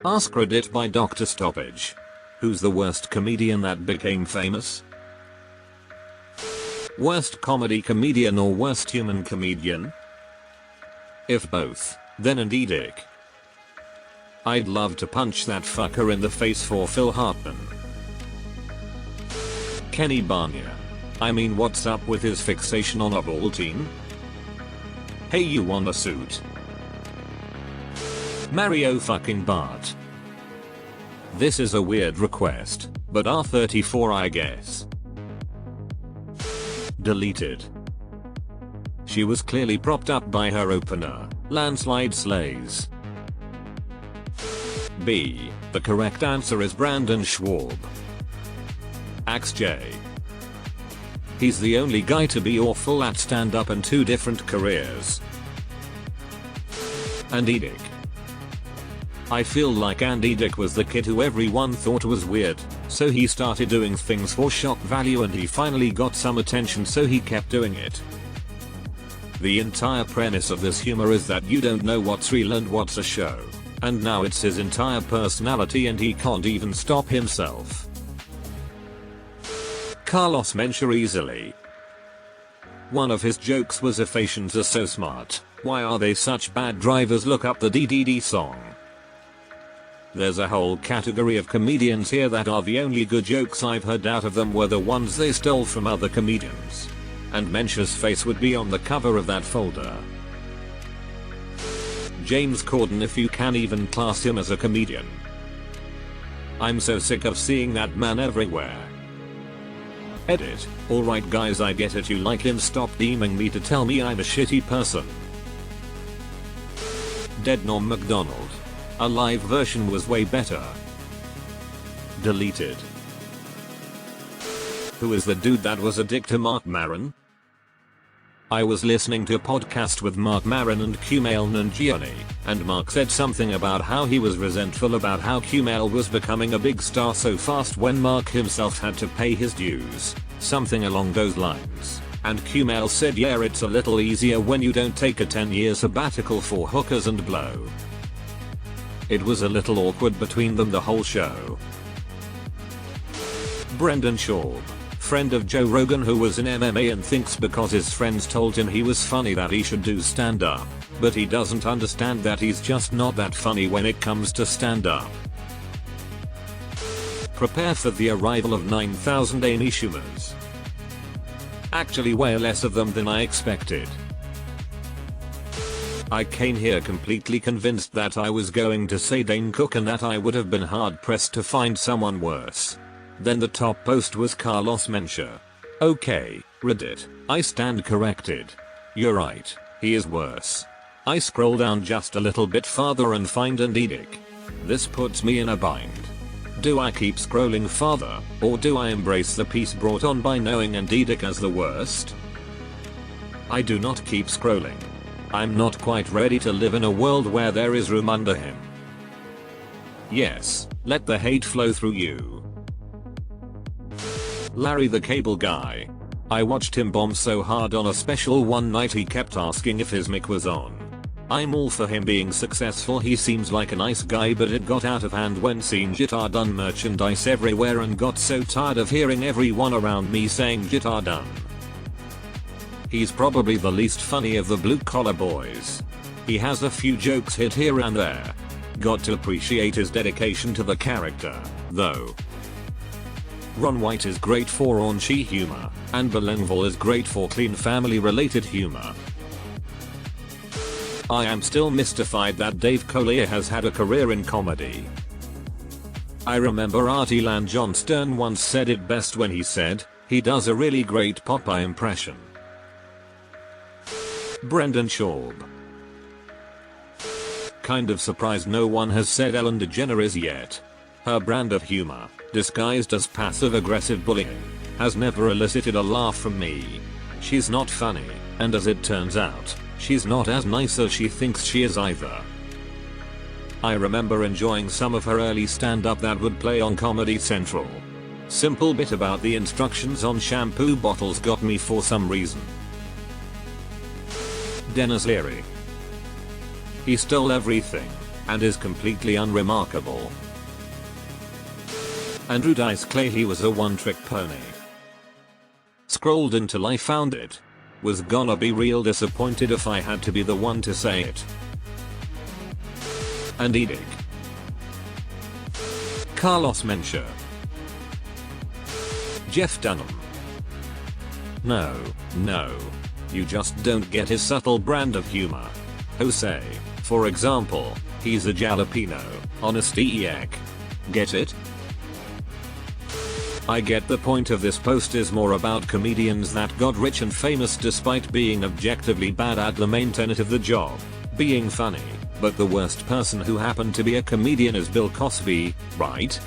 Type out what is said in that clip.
AskReddit by Dr. Stoppage. Who's the worst comedian that became famous? Worst comedy comedian or worst human comedian? If both, then indeed ick. I'd love to punch that fucker in the face for Phil Hartman. Kenny Barnea. I mean, what's up with his fixation on a ball team? Hey, you want a suit? Mario fucking Bart. This is a weird request, but R34 I guess. Deleted. She was clearly propped up by her opener, landslide slays. B. The correct answer is Brandon Schwab. AskJ. He's the only guy to be awful at stand-up in 2 different careers. Andy Dick. I feel like Andy Dick was the kid who everyone thought was weird, so he started doing things for shock value and he finally got some attention so he kept doing it. The entire premise of this humor is that you don't know what's real and what's a show. And now it's his entire personality and he can't even stop himself. Carlos Mencia easily. One of his jokes was if Asians are so smart, why are they such bad drivers? Look up the DDD song. There's a whole category of comedians here that are the only good jokes I've heard out of them were the ones they stole from other comedians. And Mencia's face would be on the cover of that folder. James Corden, if you can even class him as a comedian. I'm so sick of seeing that man everywhere. Edit. Alright guys, I get it, you like him, stop DMing me to tell me I'm a shitty person. Dead Norm MacDonald. A live version was way better. Deleted. Who is the dude that was a dick to Mark Maron? I was listening to a podcast with Mark Maron and Kumail Nanjiani, and Mark said something about how he was resentful about how Kumail was becoming a big star so fast when Mark himself had to pay his dues, something along those lines. And Kumail said, yeah, it's a little easier when you don't take a 10-year sabbatical for hookers and blow. It was a little awkward between them the whole show. Brendan Schaub. Friend of Joe Rogan who was in MMA and thinks because his friends told him he was funny that he should do stand-up. But he doesn't understand that he's just not that funny when it comes to stand-up. Prepare for the arrival of 9,000 Amy Schumers. Actually way less of them than I expected. I came here completely convinced that I was going to say Dane Cook and that I would have been hard pressed to find someone worse. Then the top post was Carlos Mencia. Okay, Reddit, I stand corrected. You're right, he is worse. I scroll down just a little bit farther and find Andy Dick. This puts me in a bind. Do I keep scrolling farther, or do I embrace the peace brought on by knowing Andy Dick as the worst? I do not keep scrolling. I'm not quite ready to live in a world where there is room under him. Yes, let the hate flow through you. Larry the Cable Guy. I watched him bomb so hard on a special one night he kept asking if his mic was on. I'm all for him being successful, he seems like a nice guy, but it got out of hand when seeing Guitar Done merchandise everywhere and got so tired of hearing everyone around me saying Guitar Done. He's probably the least funny of the blue collar boys. He has a few jokes hit here and there. Got to appreciate his dedication to the character, though. Ron White is great for raunchy humor, and Belenville is great for clean family related humor. I am still mystified that Dave Collier has had a career in comedy. I remember Artie Land Johnston once said it best when he said, he does a really great Popeye impression. Brendan Schaub. Kind of surprised no one has said Ellen DeGeneres yet. Her brand of humor, disguised as passive-aggressive bullying, has never elicited a laugh from me. She's not funny, and as it turns out, she's not as nice as she thinks she is either. I remember enjoying some of her early stand-up that would play on Comedy Central. Simple bit about the instructions on shampoo bottles got me for some reason. Dennis Leary. He stole everything. and is completely unremarkable. Andrew Dice Clay, he was a one-trick pony. Scrolled until I found it. Was gonna be real disappointed if I had to be the one to say it. And Edic. Carlos Mencha. Jeff Dunham. No, you just don't get his subtle brand of humor. Jose, for example, he's a jalapeno, honesty eek. Get it? I get the point of this post is more about comedians that got rich and famous despite being objectively bad at the main tenet of the job, being funny, but the worst person who happened to be a comedian is Bill Cosby, right?